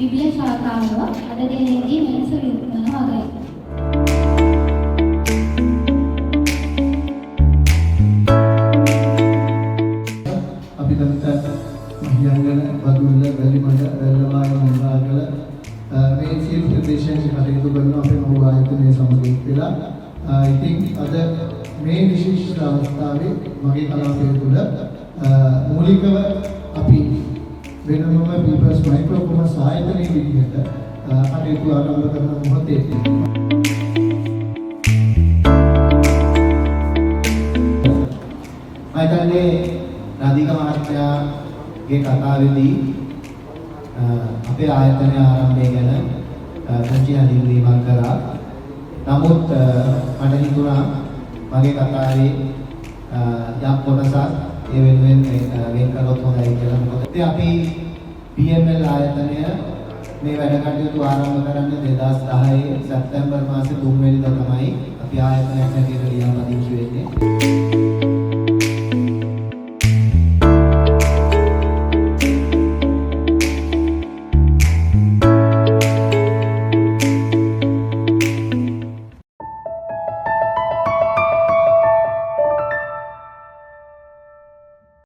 විවිධ ශාඛාව අද දිනේදී වෙනස වන වගයි. අපි දැන් මහියංගන බදුල්ල වැලිමඩ වැල්ලවාය මහාගල මේ සියලු ප්‍රදේශයන් කටයුතු කරන අපේ මහු ආයතනයේ සමග වෙලා ඉතින් අද මේ විශේෂ අවස්ථාවේ මගේ කලාපය තුළ මූලිකව අපි වෙනමම පීපල්ස් මයික්‍රෝකොමර්ස් ආයතනයේ විදිහට කටයුතු ආරම්භ කරන මොහොතේ මයිතන්නේ රාධික මහත්මයාගේ කතාවේදී අපේ ආයතනයේ ආරම්භය ගැන පුංචි හඳුන්වීමක් කරා. නමුත් මට හිතුණා මගේ කතාවේ යම් කොටසක් ඒ වෙනුවෙන් වෙන් කළොත් හොඳයි කියලා. මොකද අපි PML ආයතනය මේ වැඩ කටයුතු ආරම්භ කරන්නේ 2010 සැප්තැම්බර් මාසේ 3 වෙනිදා තමයි අපි ආයතනයක් හැටියට ලියාපදිංචි වෙන්නේ.